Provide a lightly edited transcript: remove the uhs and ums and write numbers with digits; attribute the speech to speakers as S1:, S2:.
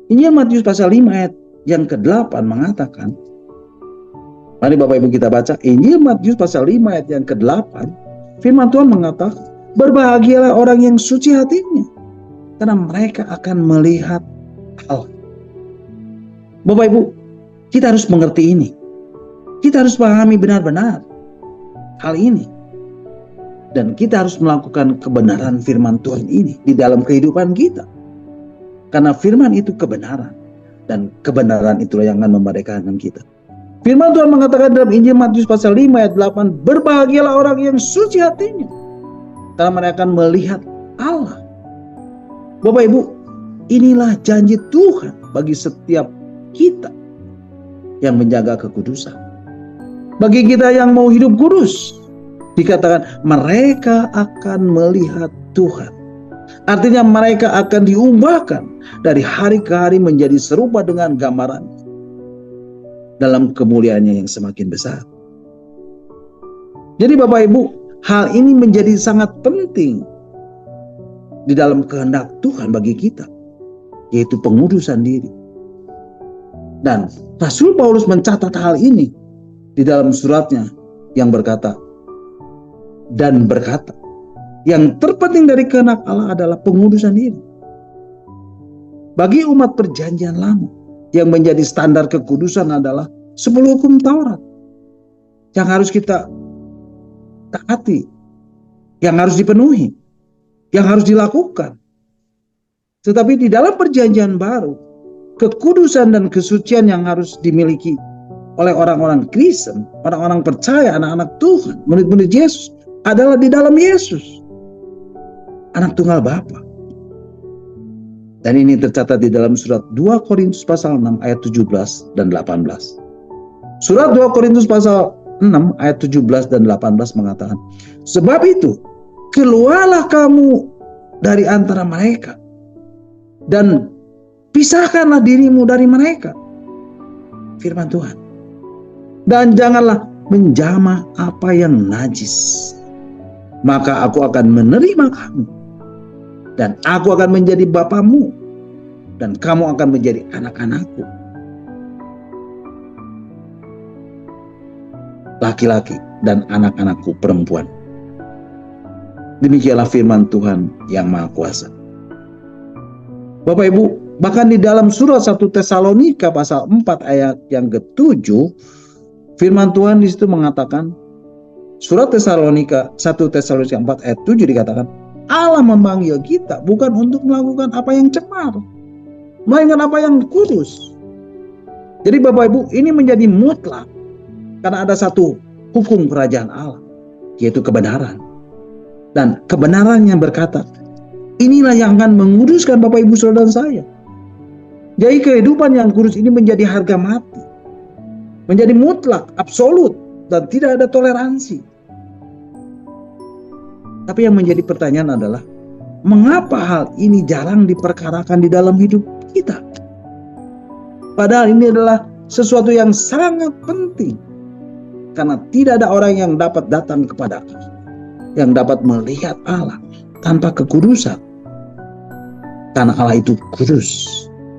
S1: Injil Matius pasal 5 ayat yang ke-8 mengatakan, mari Bapak Ibu kita baca Injil Matius pasal 5 ayat yang ke-8. Firman Tuhan mengatakan, berbahagialah orang yang suci hatinya, karena mereka akan melihat Allah. Bapak Ibu, kita harus mengerti ini. Kita harus pahami benar-benar hal ini. Dan kita harus melakukan kebenaran firman Tuhan ini di dalam kehidupan kita. Karena firman itu kebenaran. Dan kebenaran itulah yang akan memerdekakan kita. Firman Tuhan mengatakan dalam Injil Matius pasal 5 ayat 8, berbahagialah orang yang suci hatinya, karena mereka akan melihat Allah. Bapak Ibu, inilah janji Tuhan bagi setiap kita yang menjaga kekudusan. Bagi kita yang mau hidup kudus, dikatakan mereka akan melihat Tuhan. Artinya mereka akan diubahkan dari hari ke hari menjadi serupa dengan gambaran dalam kemuliaannya yang semakin besar. Jadi Bapak Ibu, hal ini menjadi sangat penting di dalam kehendak Tuhan bagi kita, yaitu pengudusan diri. Dan Rasul Paulus mencatat hal ini di dalam suratnya yang berkata, yang terpenting dari kehendak Allah adalah pengudusan diri. Bagi umat perjanjian lama, yang menjadi standar kekudusan adalah 10 hukum Taurat yang harus kita taati, yang harus dipenuhi, yang harus dilakukan. Tetapi di dalam perjanjian baru, kekudusan dan kesucian yang harus dimiliki oleh orang-orang Kristen, orang-orang percaya, anak-anak Tuhan, murid-murid Yesus, adalah di dalam Yesus, anak tunggal Bapa. Dan ini tercatat di dalam surat 2 Korintus pasal 6 ayat 17 dan 18. Surat 2 Korintus pasal 6 ayat 17 dan 18 mengatakan, sebab itu keluarlah kamu dari antara mereka dan pisahkanlah dirimu dari mereka. Firman Tuhan. Dan janganlah menjamah apa yang najis. Maka aku akan menerima kamu, dan aku akan menjadi bapamu, dan kamu akan menjadi anak-anakku, laki-laki dan anak-anakku perempuan. Demikianlah firman Tuhan yang Maha Kuasa. Bapak Ibu, bahkan di dalam surat 1 Tesalonika pasal 4 ayat yang ke-7, firman Tuhan di situ mengatakan, surat 1 Tesalonika 4 ayat 7 dikatakan, Allah memanggil kita bukan untuk melakukan apa yang cemar, melainkan apa yang kudus. Jadi Bapak Ibu, ini menjadi mutlak karena ada satu hukum kerajaan Allah, yaitu kebenaran. Dan kebenaran yang berkata, inilah yang akan menguduskan Bapak Ibu Saudara dan saya. Jadi kehidupan yang kudus ini menjadi harga mati, menjadi mutlak, absolut, dan tidak ada toleransi. Tapi yang menjadi pertanyaan adalah, mengapa hal ini jarang diperkarakan di dalam hidup kita? Padahal ini adalah sesuatu yang sangat penting. Karena tidak ada orang yang dapat datang kepada Allah, yang dapat melihat Allah tanpa kekudusan. Karena Allah itu kudus.